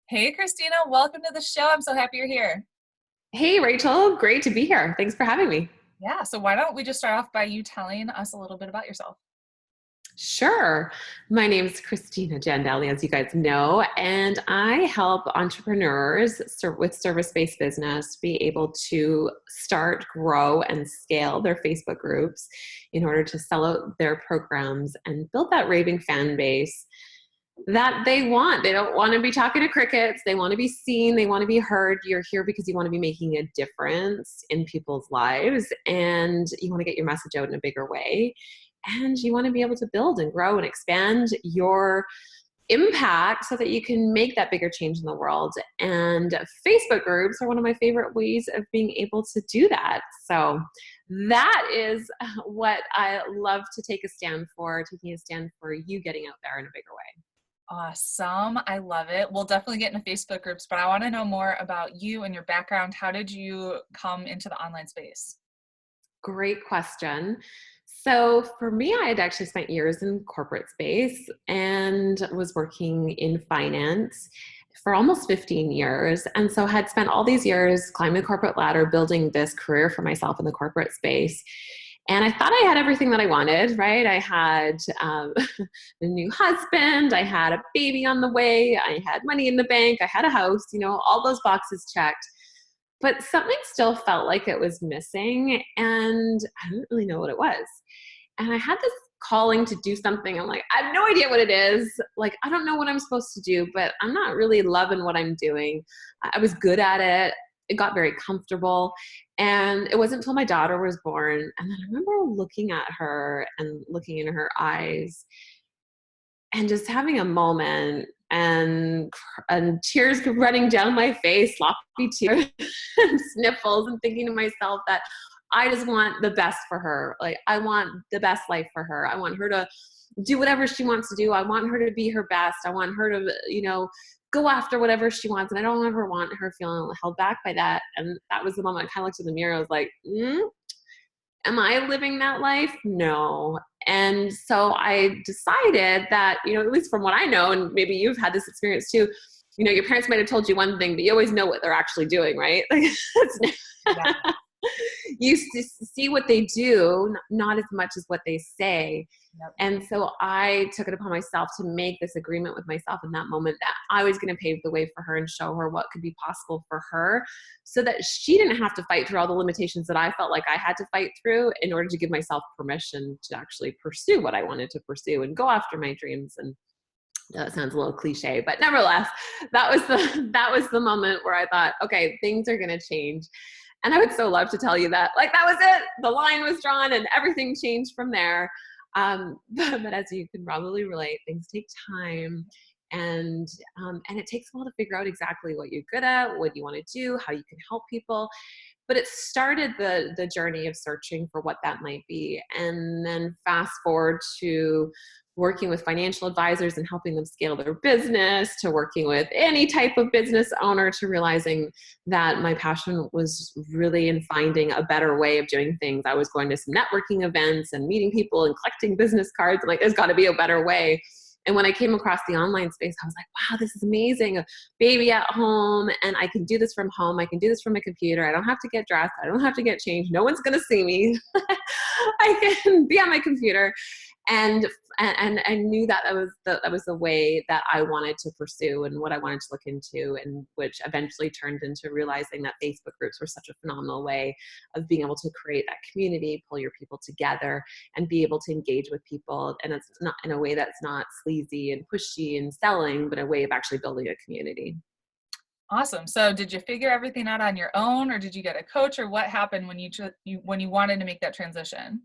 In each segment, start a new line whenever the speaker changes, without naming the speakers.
Hey, Christina, welcome to the show. I'm so happy you're here.
Hey, Rachel, great to be here. Thanks for having me.
Yeah, so why don't we just start off by you telling us a little bit about yourself?
Sure. My name is Christina Jandelli, as you guys know, and I help entrepreneurs with service-based business be able to start, grow, and scale their Facebook groups in order to sell out their programs and build that raving fan base that they want. They don't want to be talking to crickets. They want to be seen. They want to be heard. You're here because you want to be making a difference in people's lives and you want to get your message out in a bigger way. And you want to be able to build and grow and expand your impact so that you can make that bigger change in the world. And Facebook groups are one of my favorite ways of being able to do that. So that is what I love to take a stand for, taking a stand for you getting out there in a bigger way.
Awesome. I love it. We'll definitely get into Facebook groups, but I want to know more about you and your background. How did you come into the online space?
Great question. So for me, I had actually spent years in corporate space and was working in finance for almost 15 years. And so had spent all these years climbing the corporate ladder, building this career for myself in the corporate space. And I thought I had everything that I wanted, right? I had a new husband, I had a baby on the way, I had money in the bank, I had a house, all those boxes checked. But something still felt like it was missing, and I didn't really know what it was. And I had this calling to do something. I'm like, I have no idea what it is. Like, I don't know what I'm supposed to do, but I'm not really loving what I'm doing. I was good at it. It got very comfortable. And it wasn't until my daughter was born. And then I remember looking at her and looking in her eyes and just having a moment and tears running down my face, sloppy tears and sniffles, and thinking to myself that I just want the best for her. Like, I want the best life for her. I want her to do whatever she wants to do. I want her to be her best. I want her to, go after whatever she wants. And I don't ever want her feeling held back by that. And that was the moment I kind of looked in the mirror. I was like, am I living that life? No. And so I decided that, at least from what I know, and maybe you've had this experience too, your parents might have told you one thing, but you always know what they're actually doing, right? Like,
Yeah.
you see what they do, not as much as what they say.
Yep.
And so I took it upon myself to make this agreement with myself in that moment that I was going to pave the way for her and show her what could be possible for her so that she didn't have to fight through all the limitations that I felt like I had to fight through in order to give myself permission to actually pursue what I wanted to pursue and go after my dreams. And that sounds a little cliche, but nevertheless, that was the moment where I thought, okay, things are going to change. And I would so love to tell you that, like, that was it. The line was drawn and everything changed from there. But as you can probably relate, things take time, and it takes a while to figure out exactly what you're good at, what you want to do, how you can help people. But it started the journey of searching for what that might be, and then fast forward to working with financial advisors and helping them scale their business, to working with any type of business owner, to realizing that my passion was really in finding a better way of doing things. I was going to some networking events and meeting people and collecting business cards. I'm like, there's got to be a better way. And when I came across the online space, I was like, wow, this is amazing. A baby at home, and I can do this from home. I can do this from my computer. I don't have to get dressed. I don't have to get changed. No one's going to see me. I can be on my computer. And I knew that that was the way that I wanted to pursue and what I wanted to look into, and which eventually turned into realizing that Facebook groups were such a phenomenal way of being able to create that community, pull your people together, and be able to engage with people. And it's not in a way that's not sleazy and pushy and selling, but a way of actually building a community.
Awesome. So did you figure everything out on your own, or did you get a coach, or what happened when when you wanted to make that transition?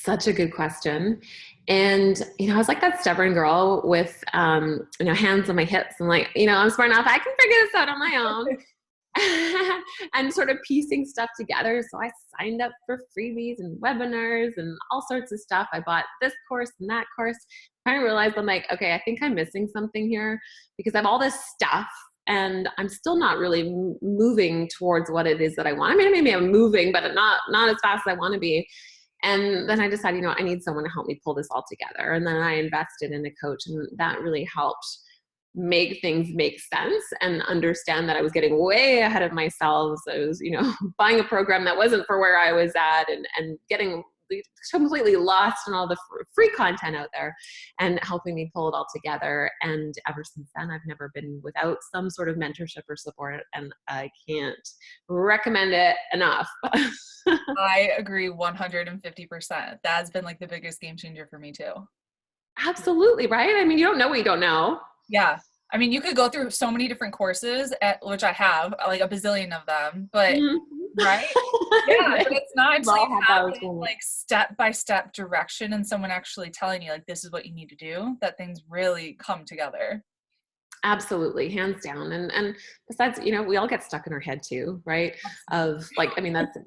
Such a good question. And, I was like that stubborn girl with, hands on my hips. And like, I'm smart enough. I can figure this out on my own. And sort of piecing stuff together. So I signed up for freebies and webinars and all sorts of stuff. I bought this course and that course. I realized I'm like, okay, I think I'm missing something here because I have all this stuff and I'm still not really moving towards what it is that I want. I mean, maybe I'm moving, but not as fast as I want to be. And then I decided, I need someone to help me pull this all together. And then I invested in a coach, and that really helped make things make sense and understand that I was getting way ahead of myself. So I was, buying a program that wasn't for where I was at, and getting completely lost in all the free content out there, and helping me pull it all together. And ever since then, I've never been without some sort of mentorship or support, and I can't recommend it enough.
I agree 150%. That's been like the biggest game changer for me too.
Absolutely, right? I mean, you don't know what you don't know.
Yeah. I mean, you could go through so many different courses, which I have, like a bazillion of them, but right? Yeah, but it's not
We've
until
all
you
had
have
those
it,
moments.
like step-by-step direction and someone actually telling you like this is what you need to do, that things really come together.
Absolutely, hands down. And besides, we all get stuck in our head too, right? Of like, I mean, that's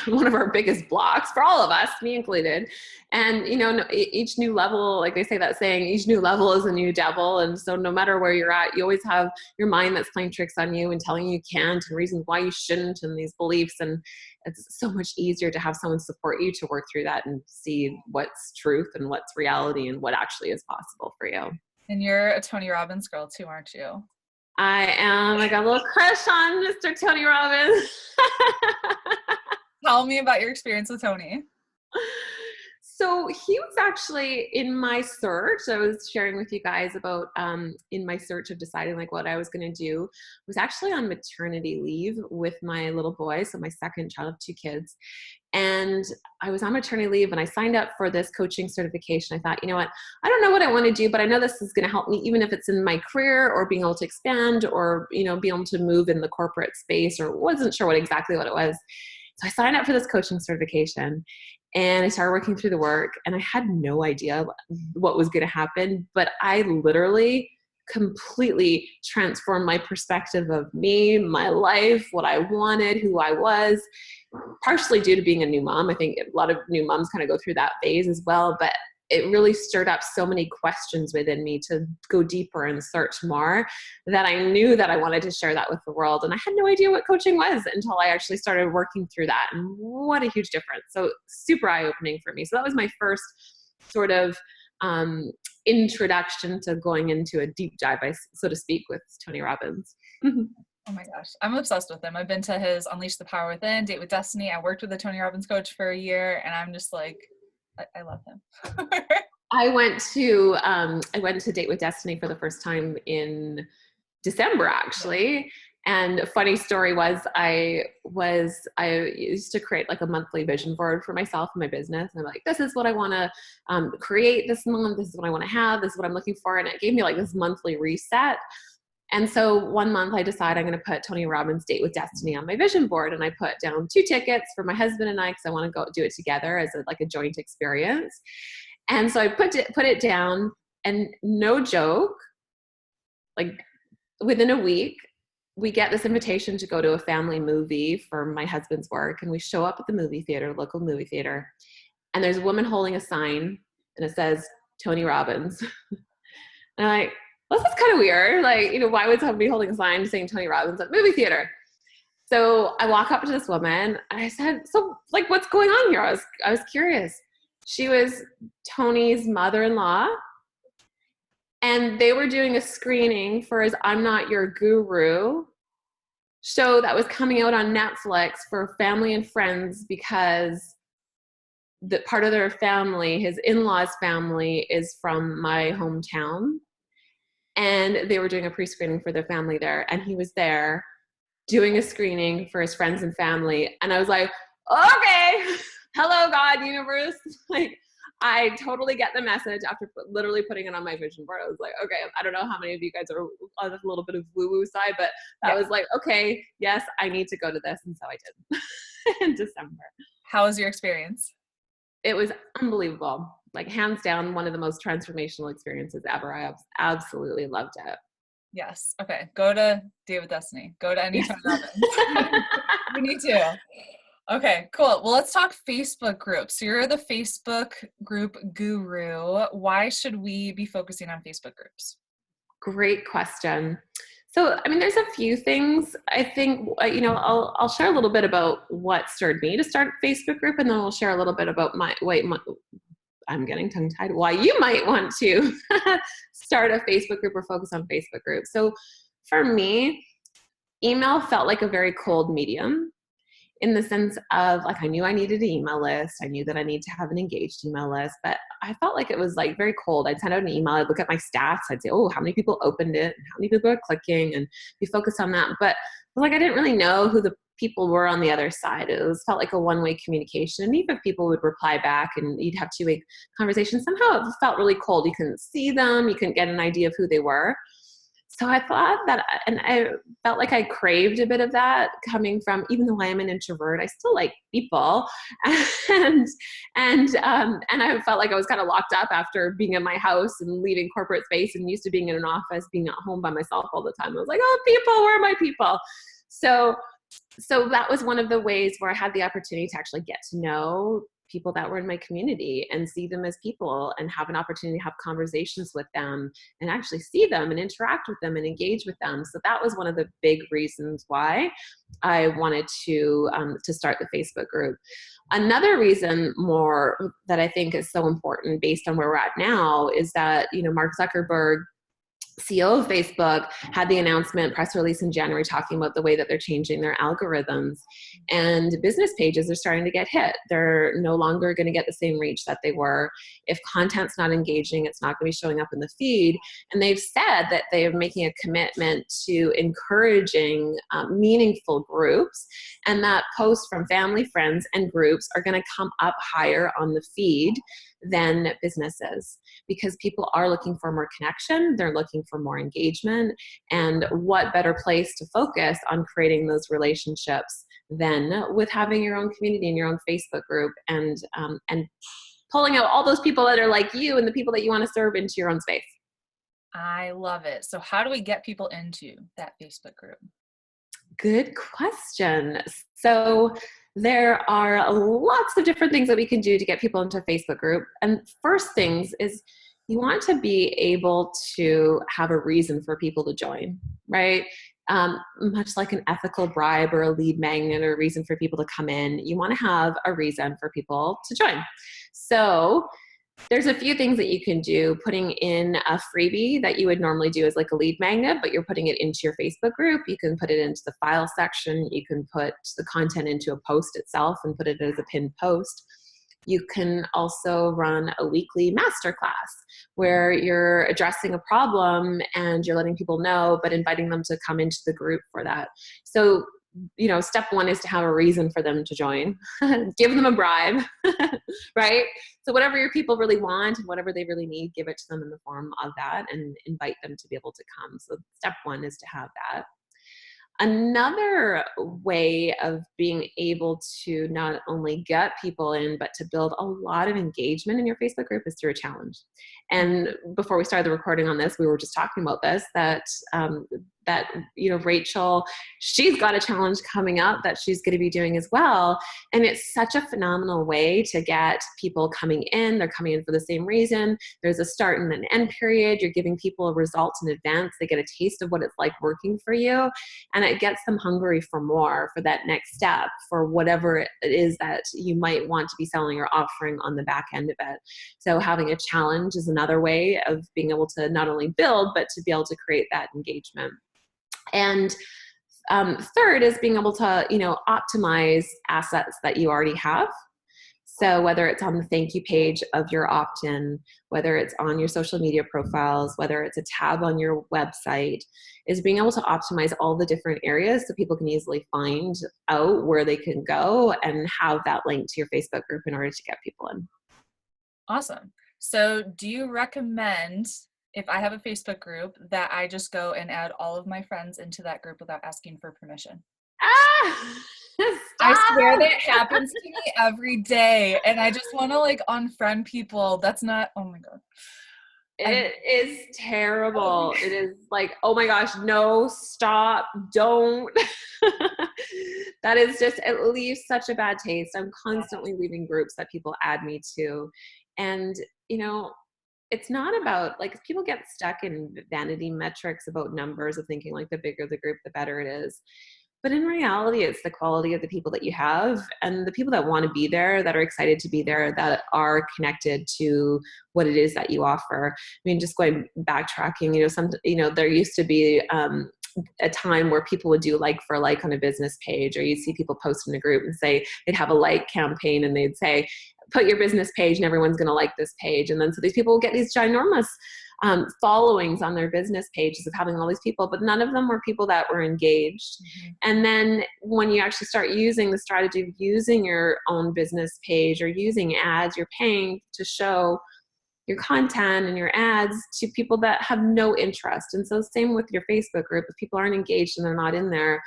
one of our biggest blocks for all of us, me included. And each new level, like they say that saying, each new level is a new devil. And so no matter where you're at, you always have your mind that's playing tricks on you and telling you can't, and reasons why you shouldn't, and these beliefs. And it's so much easier to have someone support you to work through that and see what's truth and what's reality and what actually is possible for you.
And you're a Tony Robbins girl too, aren't you?
I am. I got a little crush on Mr. Tony Robbins.
Tell me about your experience with Tony.
So he was actually in my search. I was sharing with you guys about in my search of deciding like what I was going to do. I was actually on maternity leave with my little boy, so my second child of two kids. And I was on maternity leave, and I signed up for this coaching certification. I thought, you know what, I don't know what I want to do, but I know this is going to help me, even if it's in my career or being able to expand or, being able to move in the corporate space, or wasn't sure exactly what it was. So I signed up for this coaching certification, and I started working through the work, and I had no idea what was going to happen, but I literally completely transformed my perspective of me, my life, what I wanted, who I was, partially due to being a new mom. I think a lot of new moms kind of go through that phase as well, but it really stirred up so many questions within me to go deeper and search more, that I knew that I wanted to share that with the world. And I had no idea what coaching was until I actually started working through that. And what a huge difference. So super eye-opening for me. So that was my first sort of introduction to going into a deep dive, so to speak, with Tony Robbins.
Oh my gosh, I'm obsessed with him. I've been to his Unleash the Power Within, Date with Destiny. I worked with a Tony Robbins coach for a year, and I'm just like, I love him.
I went to Date with Destiny for the first time in December, actually. And a funny story was I used to create like a monthly vision board for myself and my business. And I'm like, this is what I want to create this month. This is what I want to have. This is what I'm looking for. And it gave me like this monthly reset. And so one month I decided I'm going to put Tony Robbins' Date with Destiny on my vision board. And I put down 2 tickets for my husband and I, because I want to go do it together as like a joint experience. And so I put it down, and no joke, like within a week, we get this invitation to go to a family movie for my husband's work. And we show up at the movie theater, local movie theater. And there's a woman holding a sign, and it says Tony Robbins. And I'm like, well, this is kind of weird. Like, why would somebody holding a sign saying Tony Robbins at the movie theater? So I walk up to this woman, and I said, so like, what's going on here? I was curious. She was Tony's mother-in-law, and they were doing a screening for his I'm Not Your Guru show that was coming out on Netflix for family and friends, because the part of their family, his in-laws family, is from my hometown. And they were doing a pre-screening for their family there. And he was there doing a screening for his friends and family. And I was like, okay, hello, God, universe. Like, I totally get the message after literally putting it on my vision board. I was like, okay, I don't know how many of you guys are on a little bit of woo-woo side, but that was like, okay, yes, I need to go to this. And so I did in December.
How was your experience?
It was unbelievable. Like, hands down, one of the most transformational experiences ever. I absolutely loved it.
Yes. Okay. Go to Date with Destiny. Go to any Tony Robbins. You need to. Okay, cool. Well, let's talk Facebook groups. So you're the Facebook group guru. Why should we be focusing on Facebook groups?
Great question. So, I mean, there's a few things. I think, I'll share a little bit about what stirred me to start a Facebook group, and then we'll share a little bit about I'm getting tongue tied, why you might want to start a Facebook group or focus on Facebook groups. So for me, email felt like a very cold medium, in the sense of like, I knew I needed an email list. I knew that I need to have an engaged email list, but I felt like it was like very cold. I'd send out an email. I'd look at my stats. I'd say, oh, how many people opened it? And how many people are clicking, and be focused on that. But like, I didn't really know who the people were on the other side. It was felt like a one-way communication. And even if people would reply back and you'd have two-way conversations, somehow it felt really cold. You couldn't see them. You couldn't get an idea of who they were. So I thought that, and I felt like I craved a bit of that coming from, even though I am an introvert, I still like people. And I felt like I was kind of locked up after being in my house and leaving corporate space and used to being in an office, being at home by myself all the time. I was like, oh, people, where are my people? So that was one of the ways where I had the opportunity to actually get to know people that were in my community and see them as people and have an opportunity to have conversations with them and actually see them and interact with them and engage with them. So that was one of the big reasons why I wanted to start the Facebook group. Another reason more that I think is so important based on where we're at now is that, Mark Zuckerberg, CEO of Facebook, had the announcement press release in January talking about the way that they're changing their algorithms, and business pages are starting to get hit. They're no longer going to get the same reach that they were. If content's not engaging, it's not going to be showing up in the feed. And they've said that they are making a commitment to encouraging meaningful groups, and that posts from family, friends, and groups are going to come up higher on the feed than businesses, because people are looking for more connection. They're looking for more engagement. And what better place to focus on creating those relationships than with having your own community and your own Facebook group, and pulling out all those people that are like you and the people that you want to serve into your own space.
I love it. So how do we get people into that Facebook group?
Good question. So there are lots of different things that we can do to get people into a Facebook group. And first things is, you want to be able to have a reason for people to join, right? Much like an ethical bribe or a lead magnet or a reason for people to come in, you want to have a reason for people to join. So there's a few things that you can do. Putting in a freebie that you would normally do as like a lead magnet, but you're putting it into your Facebook group. You can put it into the file section. You can put the content into a post itself and put it as a pinned post. You can also run a weekly masterclass where you're addressing a problem and you're letting people know, but inviting them to come into the group for that. So, step one is to have a reason for them to join. Give them a bribe, right? So whatever your people really want and whatever they really need, give it to them in the form of that and invite them to be able to come. So step one is to have that. Another way of being able to not only get people in, but to build a lot of engagement in your Facebook group is through a challenge. And before we started the recording on this, we were just talking about this, that Rachel, she's got a challenge coming up that she's going to be doing as well. And it's such a phenomenal way to get people coming in. They're coming in for the same reason. There's a start and an end period. You're giving people a result in advance. They get a taste of what it's like working for you. And it gets them hungry for more, for that next step, for whatever it is that you might want to be selling or offering on the back end of it. So having a challenge is another way of being able to not only build, but to be able to create that engagement. And third is being able to, optimize assets that you already have. So whether it's on the thank you page of your opt-in, whether it's on your social media profiles, whether it's a tab on your website, is being able to optimize all the different areas so people can easily find out where they can go and have that link to your Facebook group in order to get people in.
Awesome. So do you recommend, if I have a Facebook group, that I just go and add all of my friends into that group without asking for permission? I swear that happens to me every day, and I just want to unfriend people. That's not, oh my God.
It is terrible. It is like, oh my gosh, no, stop, don't. That is just, it leaves such a bad taste. I'm constantly leaving groups that people add me to. And, it's not about, people get stuck in vanity metrics about numbers of thinking the bigger the group, the better it is. But in reality, it's the quality of the people that you have and the people that want to be there, that are excited to be there, that are connected to what it is that you offer. I mean, just going backtracking, there used to be a time where people would do like for like on a business page, or you'd see people post in a group and say they'd have a like campaign and they'd say, put your business page and everyone's going to like this page. And then so these people will get these ginormous followings on their business pages of having all these people, but none of them were people that were engaged. Mm-hmm. And then when you actually start using the strategy of using your own business page or using ads, you're paying to show your content and your ads to people that have no interest. And so same with your Facebook group. If people aren't engaged and they're not in there,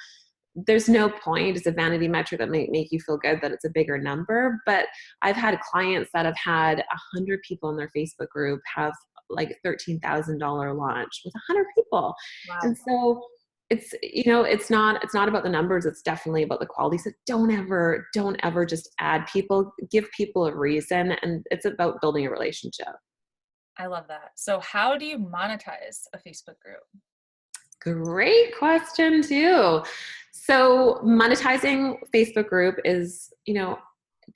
there's no point. It's a vanity metric that might make you feel good that it's a bigger number. But I've had clients that have had 100 people in their Facebook group have like $13,000 launch with 100 people. Wow. And so it's not about the numbers. It's definitely about the quality. So don't ever just add people, give people a reason. And it's about building a relationship.
I love that. So how do you monetize a Facebook group?
Great question too. So monetizing Facebook group is,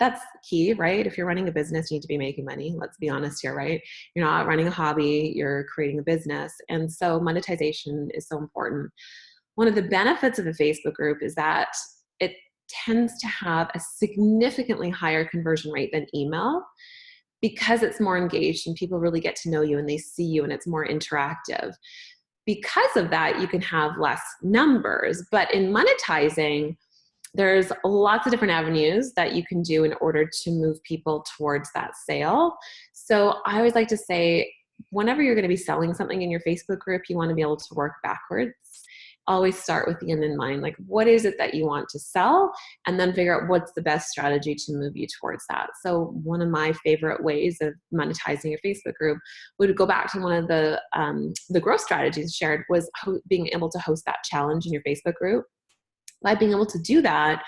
that's key, right? If you're running a business, you need to be making money. Let's be honest here, right? You're not running a hobby, you're creating a business. And so monetization is so important. One of the benefits of a Facebook group is that it tends to have a significantly higher conversion rate than email, because it's more engaged and people really get to know you and they see you and it's more interactive. Because of that, you can have less numbers. But in monetizing, there's lots of different avenues that you can do in order to move people towards that sale. So I always like to say, whenever you're going to be selling something in your Facebook group, you want to be able to work backwards. Always start with the end in mind. Like, what is it that you want to sell? And then figure out what's the best strategy to move you towards that. So one of my favorite ways of monetizing your Facebook group would go back to one of the growth strategies shared, was being able to host that challenge in your Facebook group. By being able to do that,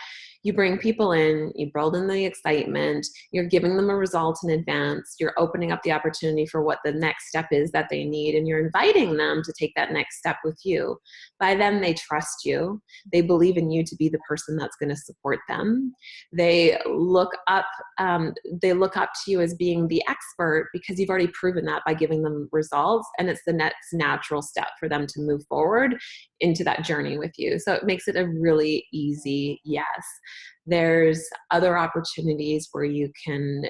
you bring people in, you build in the excitement, you're giving them a result in advance, you're opening up the opportunity for what the next step is that they need, and you're inviting them to take that next step with you. By then, they trust you. They believe in you to be the person that's going to support them. They look up to you as being the expert, because you've already proven that by giving them results, and it's the next natural step for them to move forward into that journey with you. So it makes it a really easy yes. There's other opportunities where you can,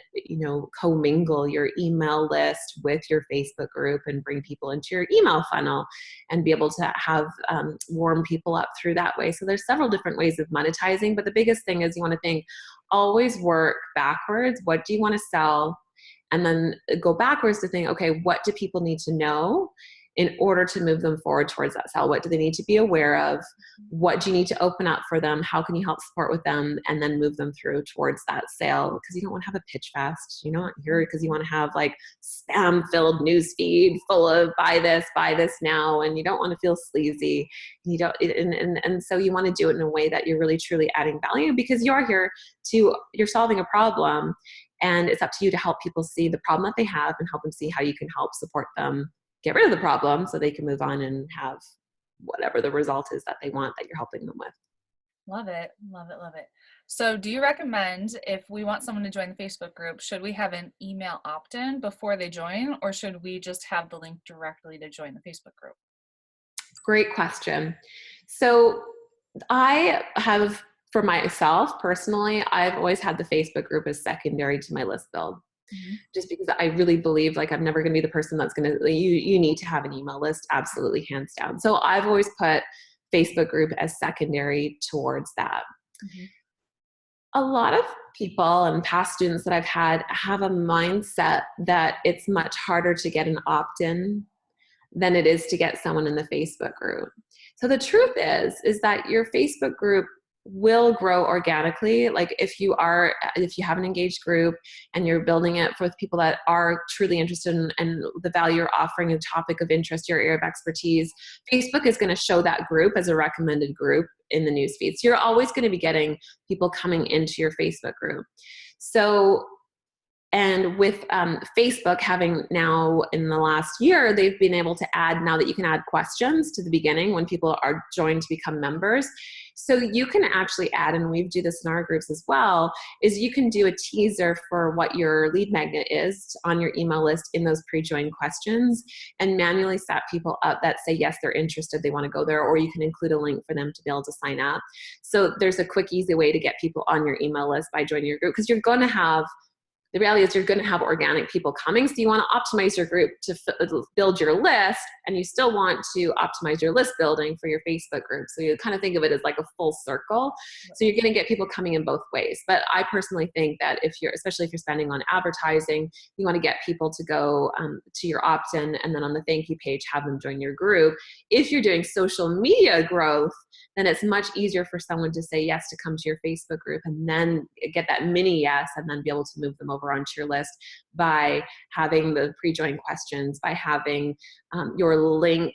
commingle your email list with your Facebook group and bring people into your email funnel and be able to have warm people up through that way. So there's several different ways of monetizing, but the biggest thing is you want to think, always work backwards. What do you want to sell? And then go backwards to think, okay, what do people need to know in order to move them forward towards that sale? What do they need to be aware of? What do you need to open up for them? How can you help support with them? And then move them through towards that sale, because you don't want to have a pitch fest. You're not here because you want to have like spam-filled news feed full of buy this now, and you don't want to feel sleazy. And so you want to do it in a way that you're really truly adding value, because you're solving a problem, and it's up to you to help people see the problem that they have and help them see how you can help support them get rid of the problem so they can move on and have whatever the result is that they want, that you're helping them with.
Love it. Love it. Love it. So do you recommend, if we want someone to join the Facebook group, should we have an email opt-in before they join, or should we just have the link directly to join the Facebook group?
Great question. So I have, for myself personally, I've always had the Facebook group as secondary to my list build. Mm-hmm. Just because I really believe, like, I'm never going to be the person that's going to, you need to have an email list, absolutely, hands down. So I've always put Facebook group as secondary towards that. Mm-hmm. A lot of people and past students that I've had have a mindset that it's much harder to get an opt-in than it is to get someone in the Facebook group. So the truth is that your Facebook group will grow organically. Like if you have an engaged group and you're building it with people that are truly interested in the value you're offering, a topic of interest, your area of expertise, Facebook is going to show that group as a recommended group in the newsfeed. So you're always going to be getting people coming into your Facebook group. So And with Facebook having now in the last year, they've been able to add, now that you can add questions to the beginning when people are joined to become members. So you can actually add, and we do this in our groups as well, is you can do a teaser for what your lead magnet is on your email list in those pre-join questions, and manually set people up that say, yes, they're interested, they want to go there, or you can include a link for them to be able to sign up. So there's a quick, easy way to get people on your email list by joining your group, because you're going to have, the reality is you're going to have organic people coming. So you want to optimize your group to build your list, and you still want to optimize your list building for your Facebook group. So you kind of think of it as like a full circle. So you're going to get people coming in both ways. But I personally think that if you're, especially if you're spending on advertising, you want to get people to go to your opt-in, and then on the thank you page, have them join your group. If you're doing social media growth, then it's much easier for someone to say yes to come to your Facebook group, and then get that mini yes, and then be able to move them over onto your list by having the pre-join questions, by having your link,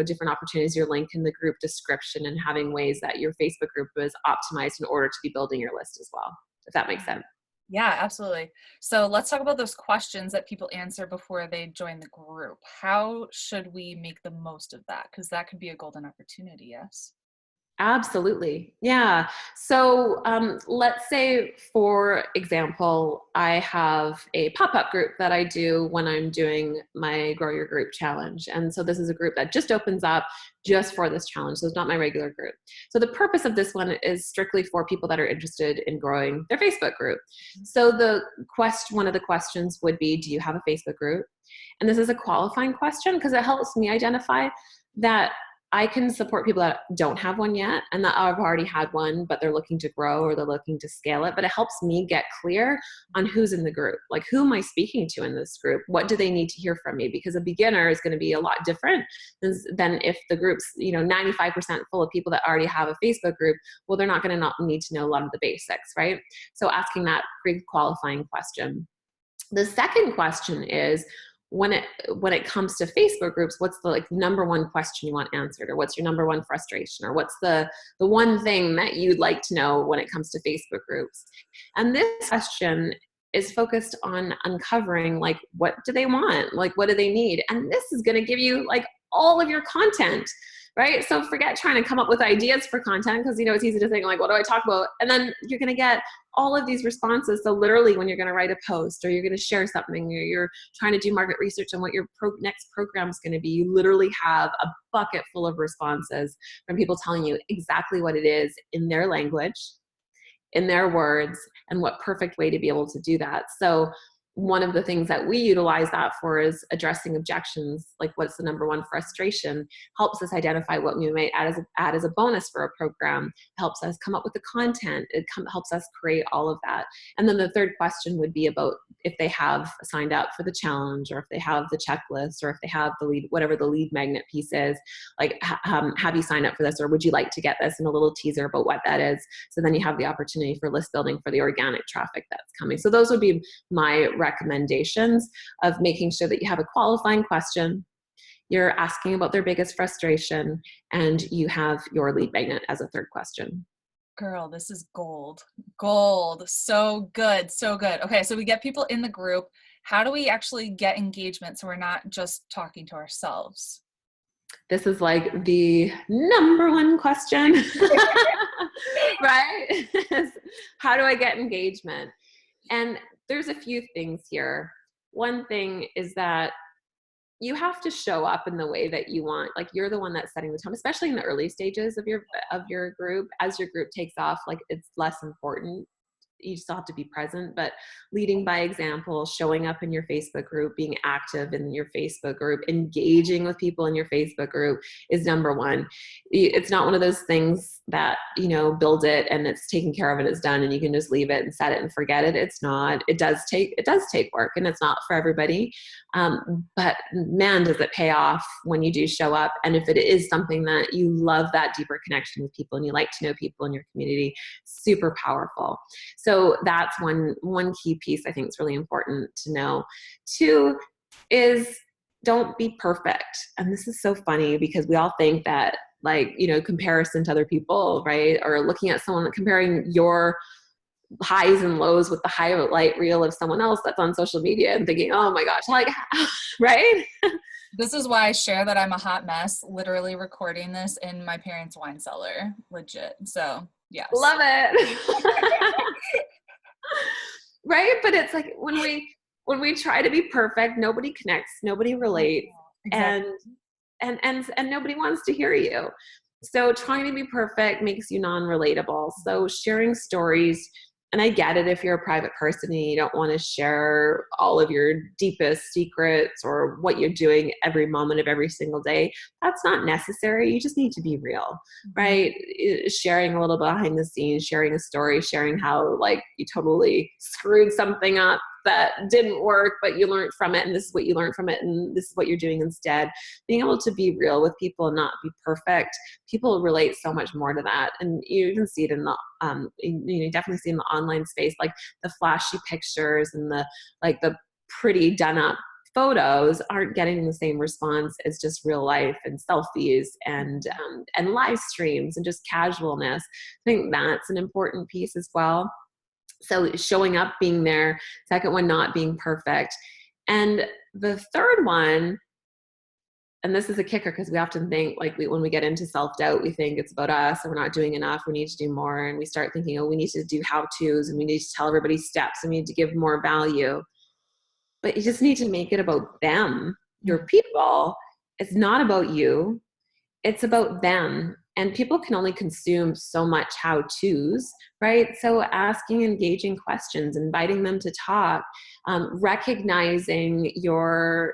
different opportunities, your link in the group description, and having ways that your Facebook group is optimized in order to be building your list as well, if that makes sense.
Yeah, absolutely. So let's talk about those questions that people answer before they join the group. How should we make the most of that? Because that could be a golden opportunity, yes?
Absolutely. Yeah. So let's say, for example, I have a pop-up group that I do when I'm doing my Grow Your Group challenge. And so this is a group that just opens up just for this challenge. So it's not my regular group. So the purpose of this one is strictly for people that are interested in growing their Facebook group. So one of the questions would be, do you have a Facebook group? And this is a qualifying question because it helps me identify that I can support people that don't have one yet, and that I've already had one, but they're looking to grow or they're looking to scale it. But it helps me get clear on who's in the group. Like, who am I speaking to in this group? What do they need to hear from me? Because a beginner is going to be a lot different than if the group's 95% full of people that already have a Facebook group. Well, they're not going to not need to know a lot of the basics, right? So asking that pre-qualifying question. The second question is, when it comes to Facebook groups, what's the number one question you want answered, or what's your number one frustration, or what's the one thing that you'd like to know when it comes to Facebook groups? And this question is focused on uncovering, what do they want? What do they need? And this is going to give you all of your content, right? So forget trying to come up with ideas for content, because it's easy to think what do I talk about? And then you're going to get all of these responses. So literally, when you're going to write a post, or you're going to share something, or you're trying to do market research on what your next program is going to be, you literally have a bucket full of responses from people telling you exactly what it is in their language, in their words, and what perfect way to be able to do that. So one of the things that we utilize that for is addressing objections, like what's the number one frustration, helps us identify what we might add as a bonus for a program, helps us come up with the content, helps us create all of that. And then the third question would be about if they have signed up for the challenge, or if they have the checklist, or if they have the lead, whatever the lead magnet piece is, have you signed up for this, or would you like to get this, and a little teaser about what that is. So then you have the opportunity for list building for the organic traffic that's coming. So those would be my recommendations of making sure that you have a qualifying question, you're asking about their biggest frustration, and you have your lead magnet as a third question.
Girl, this is gold. Gold. So good. So good. Okay, so we get people in the group. How do we actually get engagement so we're not just talking to ourselves?
This is the number one question, right? How do I get engagement? And there's a few things here. One thing is that you have to show up in the way that you want. You're the one that's setting the tone, especially in the early stages of your group. As your group takes off, it's less important. You still have to be present, but leading by example, showing up in your Facebook group, being active in your Facebook group, engaging with people in your Facebook group is number one. It's not one of those things that, build it and it's taken care of and it's done and you can just leave it and set it and forget it. It's not. It does take work, and it's not for everybody. But man, does it pay off when you do show up. And if it is something that you love, that deeper connection with people, and you like to know people in your community, super powerful. So that's one key piece I think is really important to know. Two is, don't be perfect. And this is so funny because we all think that comparison to other people, right? Or looking at someone, comparing your highs and lows with the highlight reel of someone else that's on social media and thinking, oh my gosh, like, right?
This is why I share that I'm a hot mess, literally recording this in my parents' wine cellar, legit. So yes.
Love it. Right? But it's like when we try to be perfect, nobody connects, nobody relates,
exactly.
and nobody wants to hear you. So trying to be perfect makes you non-relatable. So sharing stories, and I get it if you're a private person and you don't want to share all of your deepest secrets or what you're doing every moment of every single day. That's not necessary. You just need to be real, right? Sharing a little behind the scenes, sharing a story, sharing how like you totally screwed something up that didn't work, but you learned from it, and this is what you learned from it, and this is what you're doing instead. Being able to be real with people and not be perfect, people relate so much more to that. And you even see it in the you definitely see in the online space, like the flashy pictures and the pretty done up photos aren't getting the same response as just real life and selfies and live streams and just casualness. I think that's an important piece as well. So showing up, being there. Second one, not being perfect. And the third one, and this is a kicker because we often think like when we get into self-doubt, we think it's about us and we're not doing enough. We need to do more. And we start thinking, oh, we need to do how-tos and we need to tell everybody steps and we need to give more value. But you just need to make it about them, your people. It's not about you. It's about them. And people can only consume so much how-tos, right? So asking engaging questions, inviting them to talk, recognizing your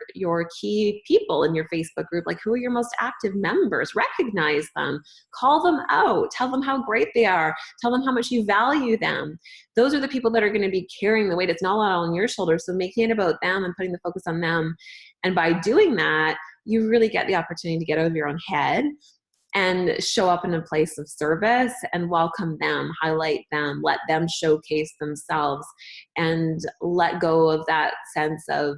key people in your Facebook group, like who are your most active members, recognize them, call them out, tell them how great they are, tell them how much you value them. Those are the people that are going to be carrying the weight. It's not all on your shoulders. So making it about them and putting the focus on them. And by doing that, you really get the opportunity to get over your own head and show up in a place of service and welcome them, highlight them, let them showcase themselves, and let go of that sense of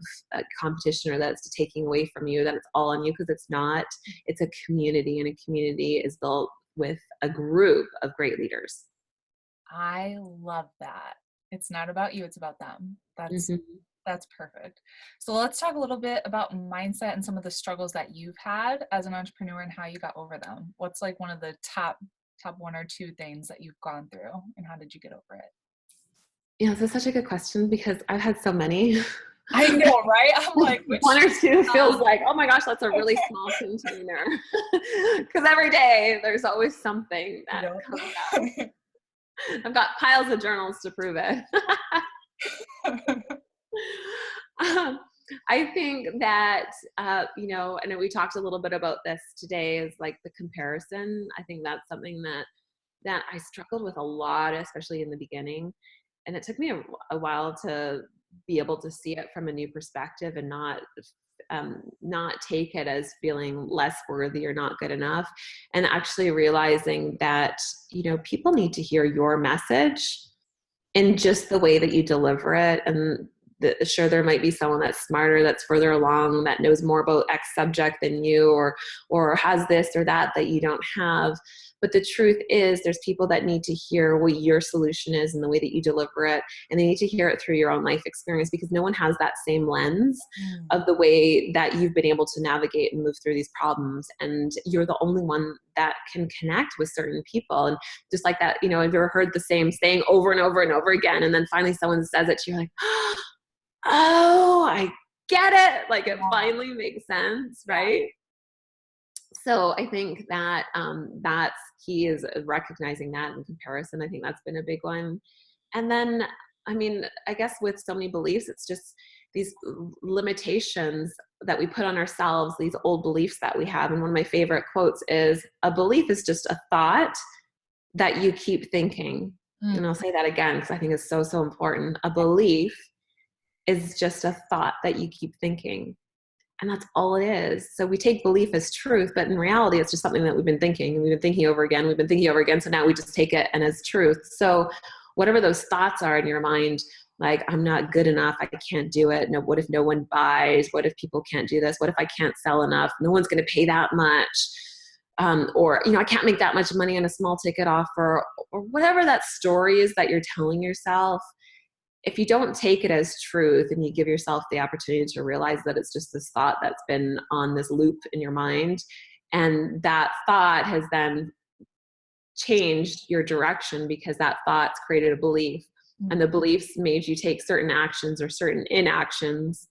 competition or that it's taking away from you, that it's all on you, because it's not. It's a community, and a community is built with a group of great leaders.
I love that. It's not about you, it's about them. That's perfect. So let's talk a little bit about mindset and some of the struggles that you've had as an entrepreneur and how you got over them. What's like one of the top one or two things that you've gone through, and how did you get over it?
Yeah, this is such a good question because I've had so many.
I know, right? I'm like,
one or two feels like, oh my gosh, that's a really small container. Because every day there's always something that comes out. I've got piles of journals to prove it. I think that, and we talked a little bit about this today, is like the comparison. I think that's something that I struggled with a lot, especially in the beginning. And it took me a while to be able to see it from a new perspective and not take it as feeling less worthy or not good enough, and actually realizing that, people need to hear your message in just the way that you deliver it. And sure, there might be someone that's smarter, that's further along, that knows more about X subject than you, or has this or that you don't have. But the truth is, there's people that need to hear what your solution is and the way that you deliver it. And they need to hear it through your own life experience, because no one has that same lens of the way that you've been able to navigate and move through these problems. And you're the only one that can connect with certain people. And just like that, have you ever heard the same saying over and over and over again? And then finally someone says it to you, like, oh, I get it. Like it finally makes sense, right? So I think that that's key, is recognizing that in comparison. I think that's been a big one. And then, I guess with so many beliefs, it's just these limitations that we put on ourselves, these old beliefs that we have. And one of my favorite quotes is, a belief is just a thought that you keep thinking. And I'll say that again, because I think it's so, so important. A belief is just a thought that you keep thinking. And that's all it is. So we take belief as truth, but in reality, it's just something that we've been thinking. And we've been thinking over again. So now we just take it and as truth. So whatever those thoughts are in your mind, like, I'm not good enough, I can't do it. No, what if no one buys? What if people can't do this? What if I can't sell enough? No one's going to pay that much. Or, I can't make that much money on a small ticket offer. or whatever that story is that you're telling yourself, if you don't take it as truth and you give yourself the opportunity to realize that it's just this thought that's been on this loop in your mind, and that thought has then changed your direction because that thought's created a belief, and the beliefs made you take certain actions or certain inactions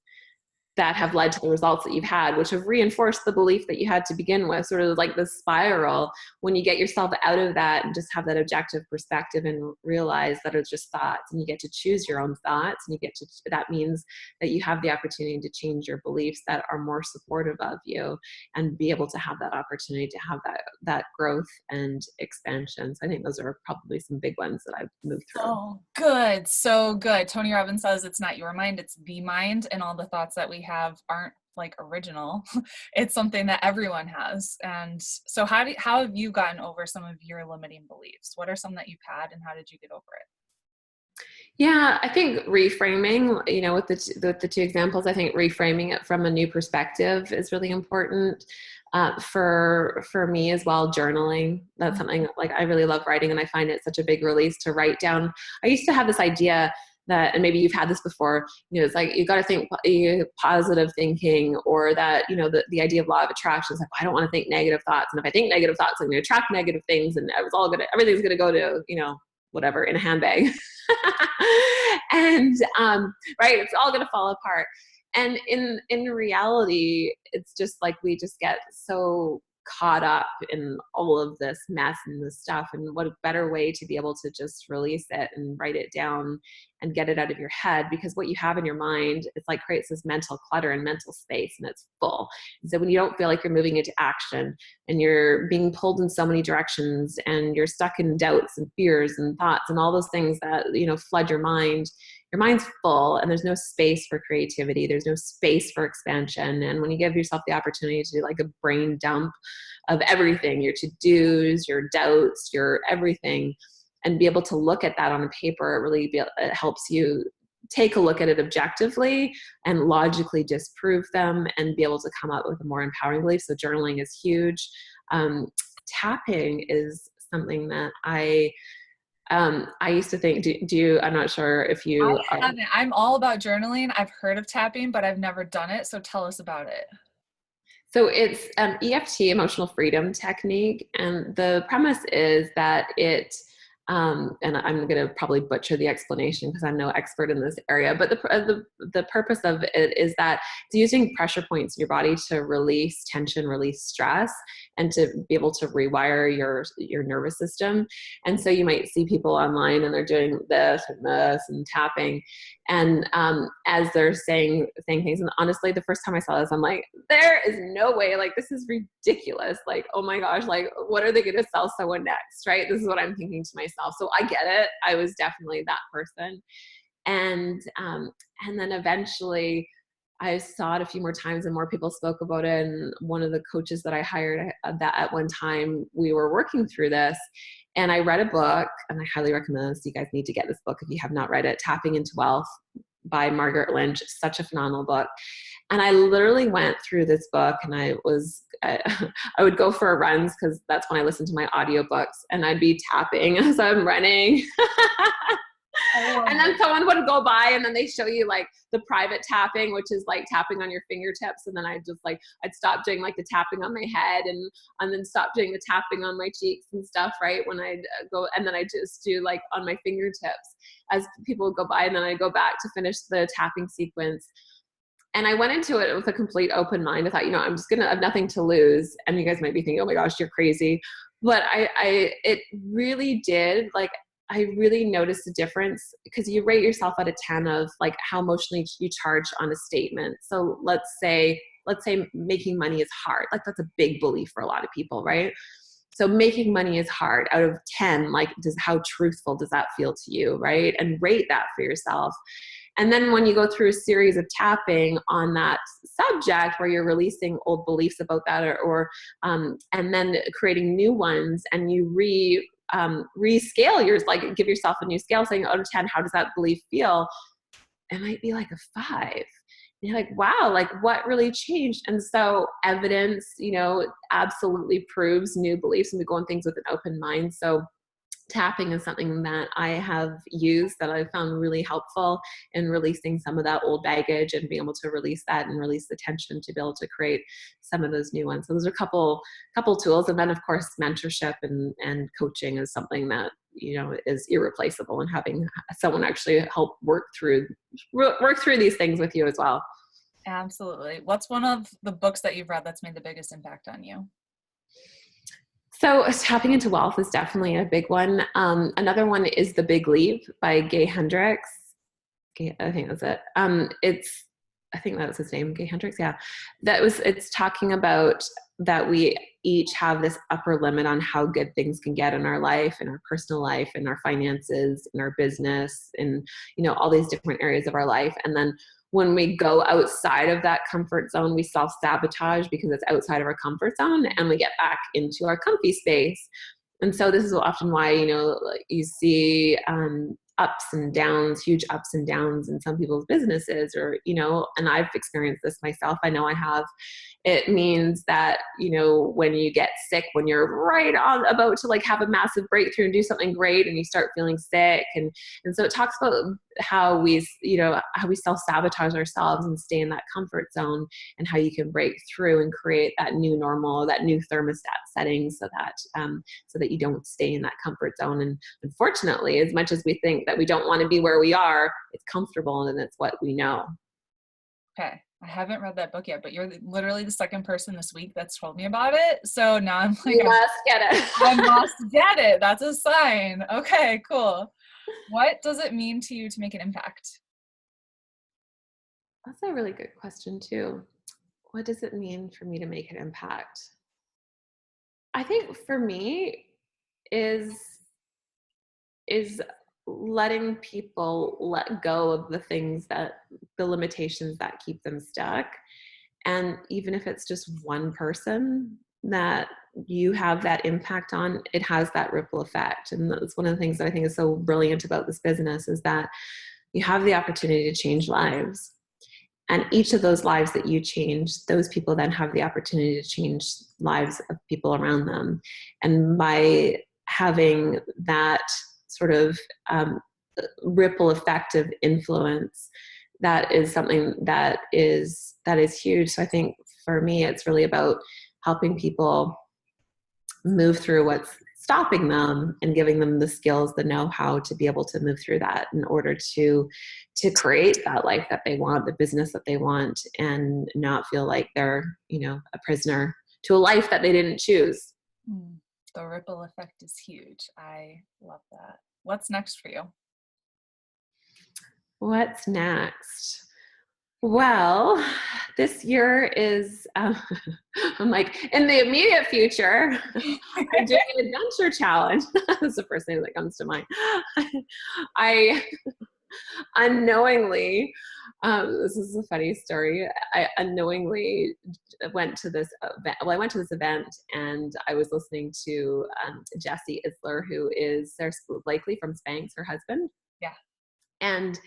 that have led to the results that you've had, which have reinforced the belief that you had to begin with, sort of like this spiral. When you get yourself out of that and just have that objective perspective and realize that it's just thoughts, and you get to choose your own thoughts, and that means that you have the opportunity to change your beliefs that are more supportive of you, and be able to have that opportunity to have that growth and expansion. So I think those are probably some big ones that I've moved through.
Oh, good. So good. Tony Robbins says it's not your mind, it's the mind, and all the thoughts that we have aren't like original. It's something that everyone has. And so how have you gotten over some of your limiting beliefs? What are some that you've had, and how did you get over it?
Yeah, I think reframing, with the two examples, I think reframing it from a new perspective is really important. For me as well, journaling. That's something like I really love writing, and I find it such a big release to write down. I used to have this idea that, and maybe you've had this before, it's like, you got to think positive thinking, or that, the idea of law of attraction is like, I don't want to think negative thoughts. And if I think negative thoughts, I'm going to attract negative things, and everything's going to go to, whatever, in a handbag. And, right. It's all going to fall apart. And in reality, it's just like, we just get so caught up in all of this mess and this stuff. And what a better way to be able to just release it and write it down and get it out of your head, because what you have in your mind, it's like creates this mental clutter and mental space, and it's full. And so when you don't feel like you're moving into action, and you're being pulled in so many directions, and you're stuck in doubts and fears and thoughts and all those things that, flood your mind's full, and there's no space for creativity. There's no space for expansion. And when you give yourself the opportunity to do like a brain dump of everything, your to-dos, your doubts, your everything, and be able to look at that on a paper, it helps you take a look at it objectively and logically disprove them, and be able to come up with a more empowering belief. So journaling is huge. Tapping is something that I used to think, do you, I'm not sure if you
I haven't. I'm all about journaling. I've heard of tapping, but I've never done it. So tell us about it.
So it's EFT, emotional freedom technique. And the premise is that and I'm going to probably butcher the explanation because I'm no expert in this area, but the purpose of it is that it's using pressure points in your body to release tension, release stress, and to be able to rewire your nervous system. And so you might see people online, and they're doing this and tapping, and as they're saying things. And honestly, the first time I saw this, I'm like, there is no way, like, this is ridiculous. Like, oh my gosh, like, what are they going to sell someone next? Right? This is what I'm thinking to myself. So I get it. I was definitely that person. And then eventually I saw it a few more times, and more people spoke about it. And one of the coaches that I hired, that at one time we were working through this, and I read a book, and I highly recommend this. You guys need to get this book if you have not read it. Tapping into Wealth by Margaret Lynch. Such a phenomenal book. And I literally went through this book, and I would go for runs, because that's when I listened to my audiobooks, and I'd be tapping as I'm running. And then someone would go by, and then they show you like the private tapping, which is like tapping on your fingertips. And then I'd stop doing like the tapping on my head, and then stop doing the tapping on my cheeks and stuff, right? When I'd go, and then I just do like on my fingertips as people would go by, and then I'd go back to finish the tapping sequence. And I went into it with a complete open mind. I thought, I'm just I have nothing to lose. And you guys might be thinking, oh my gosh, you're crazy. But it really did, like, I really noticed a difference, because you rate yourself out of 10 of like how emotionally you charge on a statement. So let's say making money is hard. Like, that's a big belief for a lot of people, right? So making money is hard. Out of 10, like, how truthful does that feel to you, right? And rate that for yourself. And then when you go through a series of tapping on that subject, where you're releasing old beliefs about that, and then creating new ones, and you rescale yours, like give yourself a new scale, saying out of 10, how does that belief feel? It might be like a 5. And you're like, wow, like, what really changed? And so evidence, absolutely proves new beliefs, and we go on things with an open mind. So tapping is something that I have used that I've found really helpful in releasing some of that old baggage and being able to release that and release the tension to be able to create some of those new ones. So those are a couple tools. And then of course, mentorship and coaching is something that, you know, is irreplaceable, and having someone actually help work through these things with you as well.
Absolutely. What's one of the books that you've read that's made the biggest impact on you?
So tapping into wealth is definitely a big one. Another one is The Big Leap by Gay Hendricks. I think that's it. I think that was his name, Gay Hendricks. Yeah. It's talking about that we each have this upper limit on how good things can get in our life, in our personal life, in our finances, in our business, in, you know, all these different areas of our life. And then when we go outside of that comfort zone, we self-sabotage because it's outside of our comfort zone, and we get back into our comfy space. And so this is often why, you know, you see ups and downs, huge ups and downs in some people's businesses, or, you know, and I've experienced this myself. I know I have. It means that, you know, when you get sick, when you're right on about to like have a massive breakthrough and do something great, and you start feeling sick. And so it talks about how we, you know, how we self-sabotage ourselves and stay in that comfort zone, and how you can break through and create that new normal, that new thermostat setting, so that you don't stay in that comfort zone. And unfortunately, as much as we think that we don't want to be where we are, it's comfortable and it's what we know.
Okay. I haven't read that book yet, but you're literally the second person this week that's told me about it. So now I'm like,
You must get it.
I must get it. That's a sign. Okay, cool. What does it mean to you to make an impact?
That's a really good question too. What does it mean for me to make an impact? I think for me is letting people let go of the limitations that keep them stuck. And even if it's just one person that you have that impact on, it has that ripple effect. And that's one of the things that I think is so brilliant about this business, is that you have the opportunity to change lives. And each of those lives that you change, those people then have the opportunity to change lives of people around them. And by having that sort of ripple effect of influence, that is something that is huge. So I think for me, it's really about helping people move through what's stopping them and giving them the skills, the know-how to be able to move through that in order to create that life that they want, the business that they want, and not feel like they're, you know, a prisoner to a life that they didn't choose.
The ripple effect is huge. I love that. What's next for you?
What's next? Well, this year is, I'm like, in the immediate future, I'm doing an adventure challenge. That's the first thing that comes to mind. I unknowingly, this is a funny story. I unknowingly went to this event. Well, I went to this event and I was listening to Jesse Isler, who is Sarah Blakely from Spanx, her husband.
Yeah.
And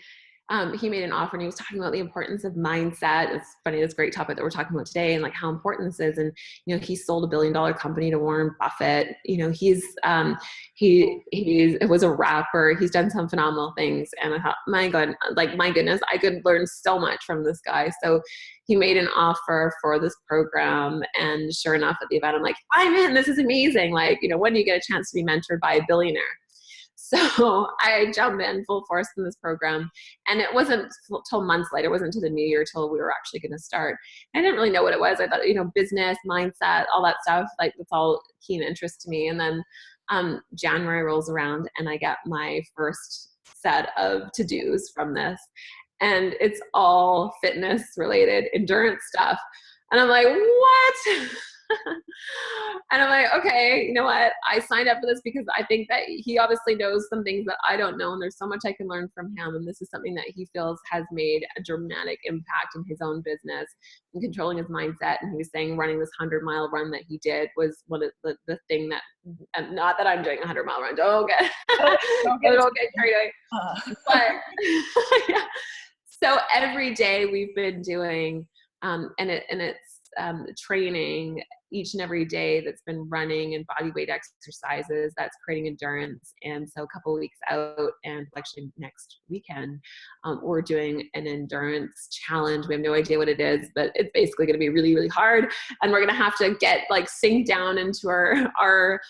he made an offer, and he was talking about the importance of mindset. It's funny, this great topic that we're talking about today, and like how important this is. And, you know, he sold $1 billion company to Warren Buffett. You know, he was a rapper. He's done some phenomenal things. And I thought, my goodness, I could learn so much from this guy. So he made an offer for this program. And sure enough, at the event, I'm like, I'm in, this is amazing. Like, you know, when do you get a chance to be mentored by a billionaire? So I jumped in full force in this program, and it wasn't till months later, it wasn't until the new year till we were actually going to start. I didn't really know what it was. I thought, you know, business, mindset, all that stuff, like that's all keen interest to me. And then January rolls around and I get my first set of to-dos from this, and it's all fitness related, endurance stuff. And I'm like, what? And I'm like, okay, you know what? I signed up for this because I think that he obviously knows some things that I don't know, and there's so much I can learn from him. And this is something that he feels has made a dramatic impact in his own business and controlling his mindset. And he was saying running this 100-mile run that he did was one of the thing that, not that I'm doing a 100-mile run. Don't get carried away. But yeah. So every day we've been doing, and it's training each and every day, that's been running and body weight exercises, that's creating endurance. And so a couple of weeks out, and actually next weekend, we're doing an endurance challenge. We have no idea what it is, but it's basically going to be really, really hard. And we're going to have to get like sink down into our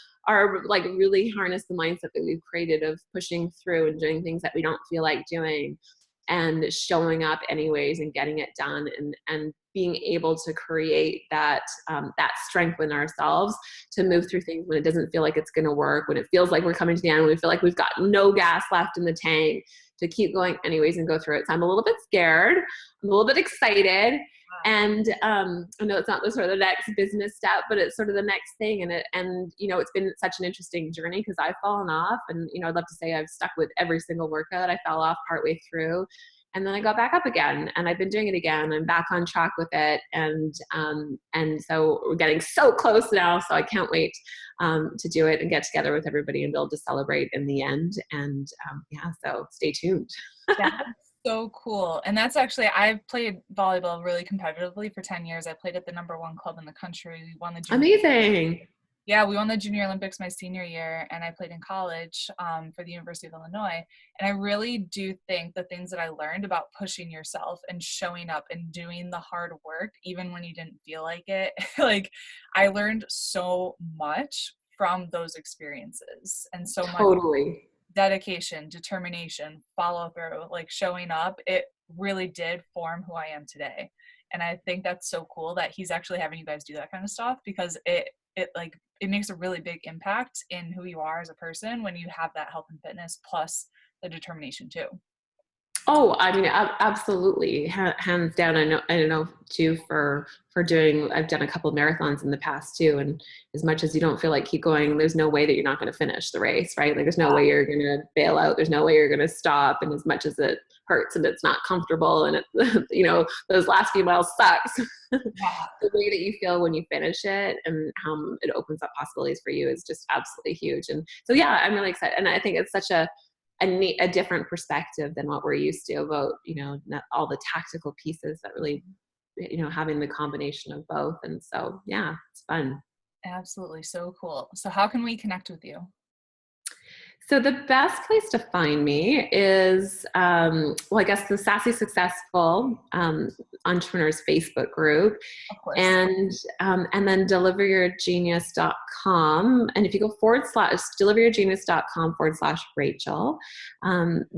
like really harness the mindset that we've created of pushing through and doing things that we don't feel like doing, and showing up anyways and getting it done, and being able to create that strength in ourselves to move through things when it doesn't feel like it's going to work, when it feels like we're coming to the end, when we feel like we've got no gas left in the tank, to keep going anyways and go through it. So I'm a little bit scared. I'm a little bit excited. And I know it's not the sort of the next business step, but it's sort of the next thing. And it's been such an interesting journey, because I've fallen off, and I'd love to say I've stuck with every single workout. I fell off partway through, and then I got back up again, and I've been doing it again. I'm back on track with it, and so we're getting so close now. So I can't wait to do it and get together with everybody and be able to celebrate in the end. And so stay tuned.
That's so cool. And that's actually, I've played volleyball really competitively for 10 years. I played at the #1 club in the country. We won the
Amazing.
Yeah, we won the Junior Olympics my senior year, and I played in college for the University of Illinois. And I really do think the things that I learned about pushing yourself and showing up and doing the hard work, even when you didn't feel like it, like I learned so much from those experiences, and so much
Totally.
dedication, determination, follow through, like showing up. It really did form who I am today. And I think that's so cool that he's actually having you guys do that kind of stuff, because it makes a really big impact in who you are as a person when you have that health and fitness plus the determination too.
Oh, I mean, absolutely, hands down. I know too, for doing. I've done a couple of marathons in the past too, and as much as you don't feel like keep going, there's no way that you're not going to finish the race, right? Like, there's no way you're going to bail out. There's no way you're going to stop. And as much as it hurts and it's not comfortable, and it, those last few miles sucks. The way that you feel when you finish it, and how it opens up possibilities for you, is just absolutely huge. And so, yeah, I'm really excited, and I think it's such a different perspective than what we're used to about, not all the tactical pieces, that really, having the combination of both. And so, yeah, it's fun.
Absolutely. So cool. So how can we connect with you?
So the best place to find me is, I guess the Sassy Successful Entrepreneurs Facebook group,
Of course.
and then deliveryourgenius.com. And if you go /deliveryourgenius.com/Rachel,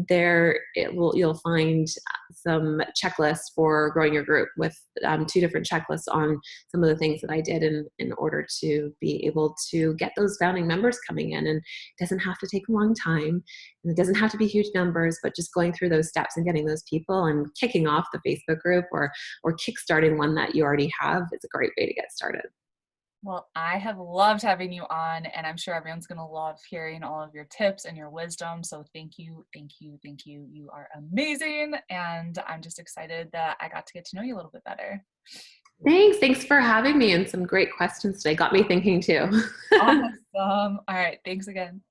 there you'll find some checklists for growing your group, with 2 different checklists on some of the things that I did in order to be able to get those founding members coming in. And it doesn't have to take a long time, and it doesn't have to be huge numbers, but just going through those steps and getting those people and kicking off the Facebook group, or kickstarting one that you already have, is a great way to get started.
Well, I have loved having you on, and I'm sure everyone's going to love hearing all of your tips and your wisdom. So thank you, thank you, thank you. You are amazing. And I'm just excited that I got to get to know you a little bit better.
Thanks for having me, and some great questions today. Got me thinking too.
Awesome. All right. Thanks again.